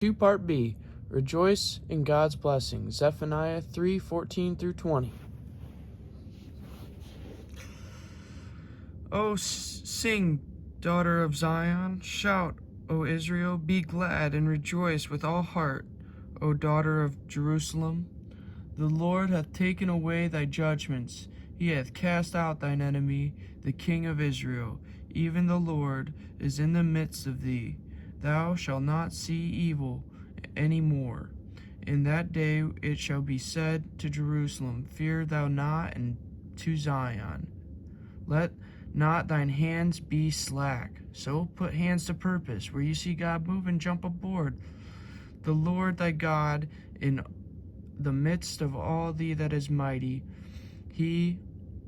Two-part B. Rejoice in God's blessing. Zephaniah 3:14 through 20. O sing, daughter of Zion. Shout, O Israel. Be glad and rejoice with all heart, O daughter of Jerusalem. The Lord hath taken away thy judgments. He hath cast out thine enemy, the King of Israel. Even the Lord is in the midst of thee. Thou shalt not see evil any more. In that day it shall be said to Jerusalem, Fear thou not, and to Zion, let not thine hands be slack. So put hands to purpose. Where you see God moving, jump aboard. The Lord thy God in the midst of all thee that is mighty, he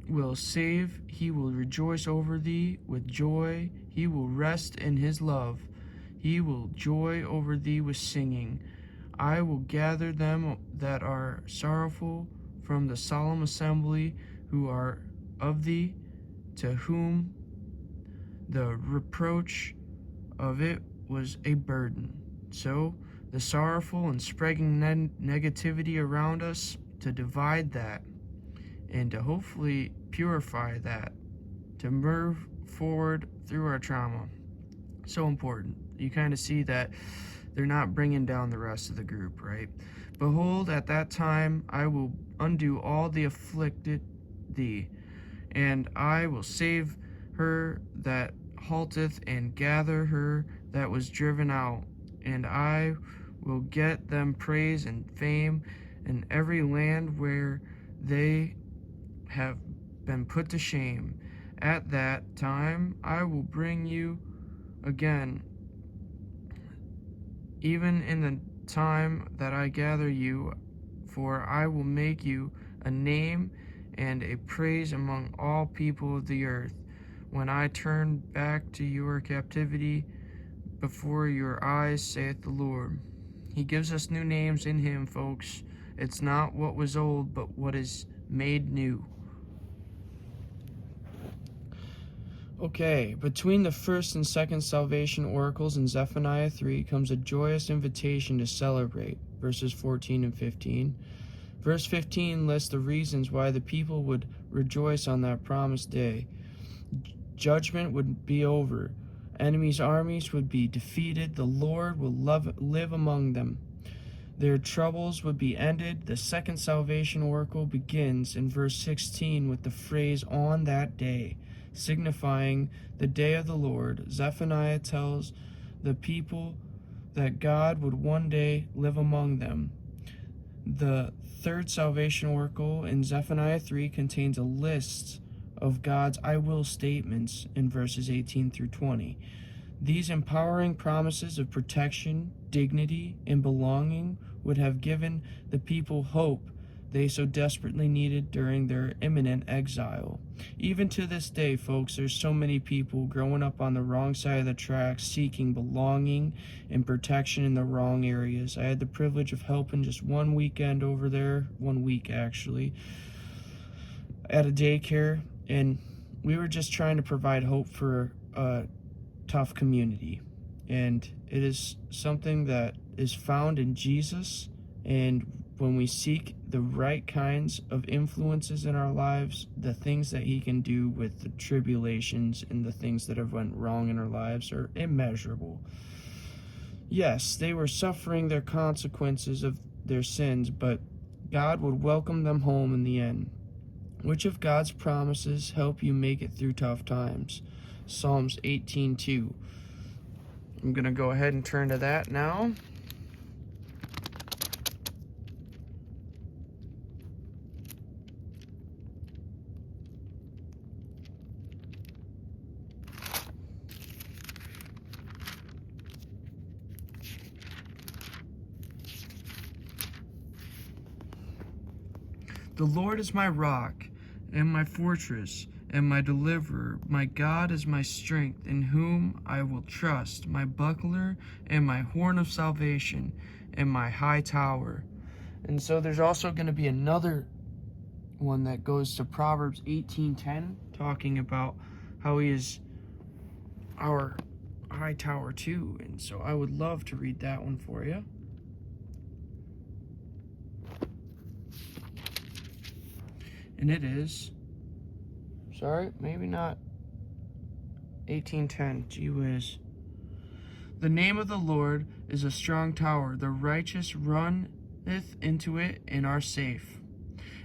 will save, he will rejoice over thee with joy, he will rest in his love, he will joy over thee with singing. I will gather them that are sorrowful from the solemn assembly, who are of thee, to whom the reproach of it was a burden. So the sorrowful and spreading negativity around us, to divide that and to hopefully purify that, to move forward through our trauma. So important. You kind of see that they're not bringing down the rest of the group, right? Behold, at that time I will undo all the afflicted thee, and I will save her that halteth, and gather her that was driven out, and I will get them praise and fame in every land where they have been put to shame. At that time I will bring you again, even in the time that I gather you, for I will make you a name and a praise among all people of the earth, when I turn back to your captivity before your eyes, saith the Lord. He gives us new names in him, folks. It's not what was old, but what is made new. Okay, between the first and second salvation oracles in Zephaniah 3 comes a joyous invitation to celebrate, verses 14 and 15. Verse 15 lists the reasons why the people would rejoice on that promised day. Judgment would be over. Enemies' armies would be defeated. The Lord will live among them. Their troubles would be ended. The second salvation oracle begins in verse 16 with the phrase, on that day, signifying the day of the Lord. Zephaniah tells the people that God would one day live among them. The third salvation oracle in Zephaniah 3 contains a list of God's I will statements in verses 18 through 20. These empowering promises of protection, dignity, and belonging would have given the people hope they so desperately needed during their imminent exile. Even to this day, folks, there's so many people growing up on the wrong side of the tracks, seeking belonging and protection in the wrong areas. I had the privilege of helping just one week actually, at a daycare, and we were just trying to provide hope for a tough community. And it is something that is found in Jesus, and when we seek the right kinds of influences in our lives, the things that he can do with the tribulations and the things that have went wrong in our lives are immeasurable. Yes, they were suffering their consequences of their sins, but God would welcome them home in the end. Which of God's promises help you make it through tough times? Psalms 18:2. I'm going to go ahead and turn to that now. The Lord is my rock and my fortress and my deliverer. My God is my strength, in whom I will trust, my buckler and my horn of salvation and my high tower. And so there's also going to be another one that goes to Proverbs 18:10, talking about how he is our high tower too, and so I would love to read that one for you. And it is, sorry, maybe not 1810, gee whiz. The name of the Lord is a strong tower. The righteous runneth into it and are safe.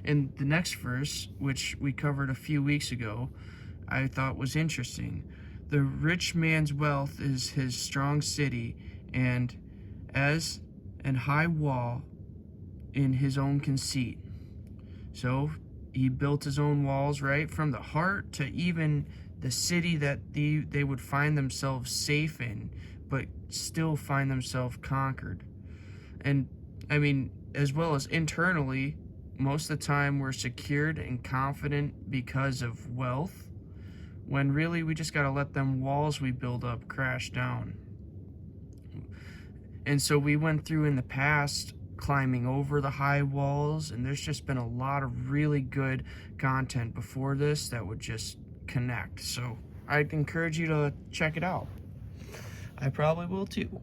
And the next verse, which we covered a few weeks ago, I thought was interesting. The rich man's wealth is his strong city, and as an high wall in his own conceit. So he built his own walls, right? From the heart to even the city that they would find themselves safe in, but still find themselves conquered. And I mean, as well as internally, most of the time we're secured and confident because of wealth, when really we just got to let them walls we build up crash down. And so we went through in the past climbing over the high walls, and there's just been a lot of really good content before this that would just connect. So I'd encourage you to check it out. I probably will too.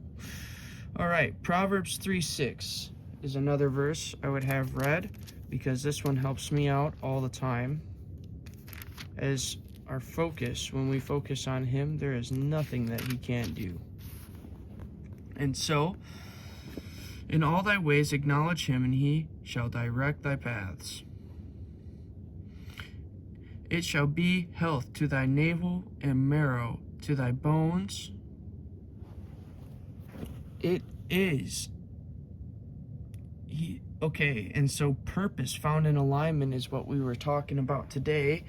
All right, Proverbs 3:6 is another verse I would have read, because this one helps me out all the time. As our focus, when we focus on him, there is nothing that he can't do. And so, in all thy ways acknowledge him, and he shall direct thy paths. It shall be health to thy navel and marrow to thy bones. It is. Okay, and so purpose found in alignment is what we were talking about today,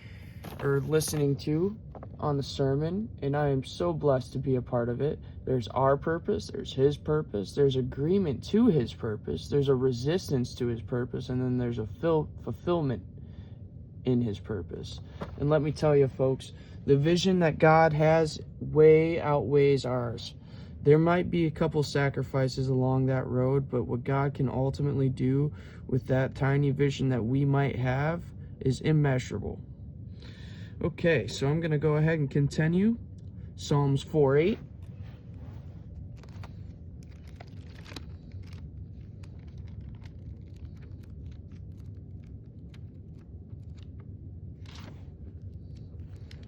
or listening to on the sermon, and I am so blessed to be a part of it. There's our purpose, there's his purpose, there's agreement to his purpose, there's a resistance to his purpose, and then there's a fulfillment in his purpose. And let me tell you, folks, the vision that God has way outweighs ours. There might be a couple sacrifices along that road, but what God can ultimately do with that tiny vision that we might have is immeasurable. Okay, so I'm going to go ahead and continue. Psalms 4:8.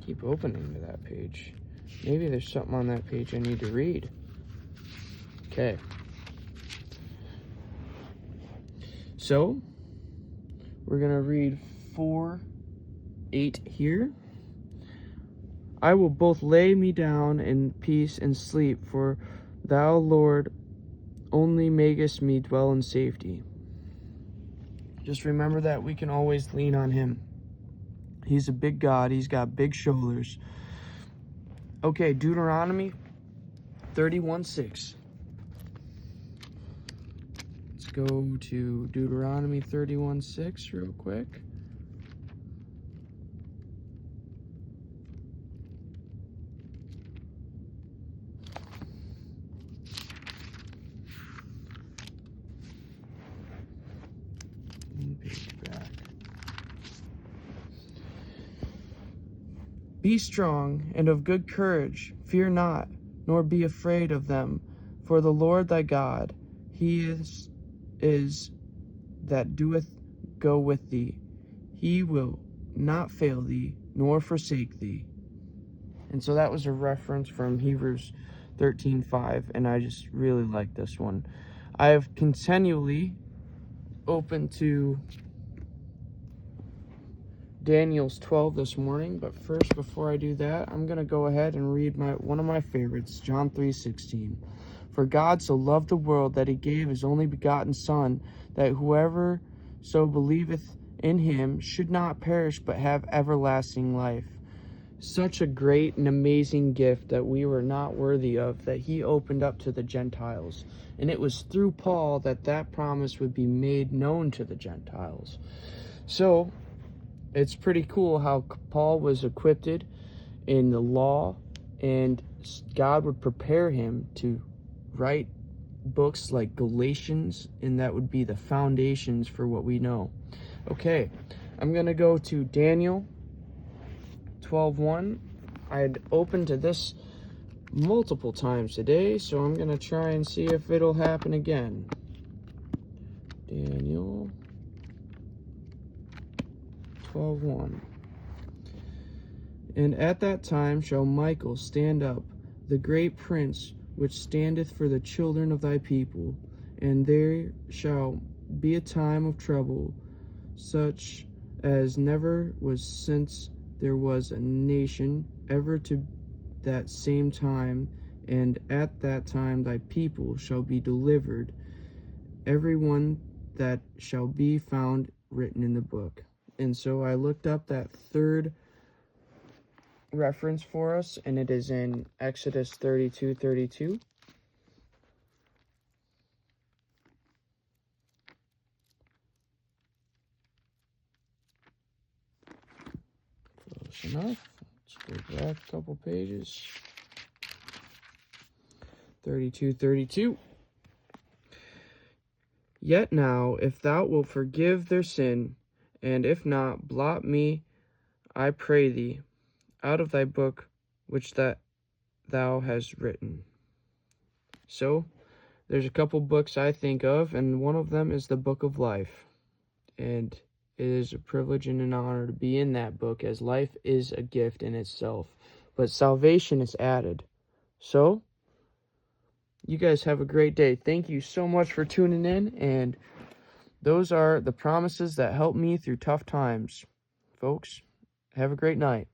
Keep opening to that page. Maybe there's something on that page I need to read. Okay. So, we're going to read 4:8 here. I will both lay me down in peace and sleep, for thou, Lord, only makest me dwell in safety. Just remember that we can always lean on him. He's a big God. He's got big shoulders. Okay, Deuteronomy 31:6. Let's go to Deuteronomy 31:6 real quick. Back. Be strong and of good courage, fear not, nor be afraid of them, for the Lord thy God, he is that doeth go with thee. He will not fail thee, nor forsake thee. And so that was a reference from Hebrews 13:5, and I just really like this one. I have continually opened to Daniel's 12 this morning, but first, before I do that, I'm going to go ahead and read one of my favorites, John 3:16. For God so loved the world that he gave his only begotten Son, that whoever so believeth in him should not perish but have everlasting life. Such a great and amazing gift that we were not worthy of, that he opened up to the Gentiles. And it was through Paul that promise would be made known to the Gentiles. So, it's pretty cool how Paul was equipped in the law, and God would prepare him to write books like Galatians, and that would be the foundations for what we know. Okay, I'm going to go to Daniel 12:1. I had opened to this multiple times today, so I'm going to try and see if it'll happen again. Daniel 12:1. And at that time shall Michael stand up, the great prince, which standeth for the children of thy people, and there shall be a time of trouble, such as never was since there was a nation ever to that same time, and at that time thy people shall be delivered, every one that shall be found written in the book. And so I looked up that third reference for us, and it is in Exodus 32:32. Close enough. Let's go back a couple pages. 32:32. Yet now, if thou wilt forgive their sin, and if not, blot me, I pray thee, out of thy book which that thou hast written. So, there's a couple books I think of, and one of them is the Book of Life. And it is a privilege and an honor to be in that book, as life is a gift in itself. But salvation is added. So, you guys have a great day. Thank you so much for tuning in, and those are the promises that help me through tough times. Folks, have a great night.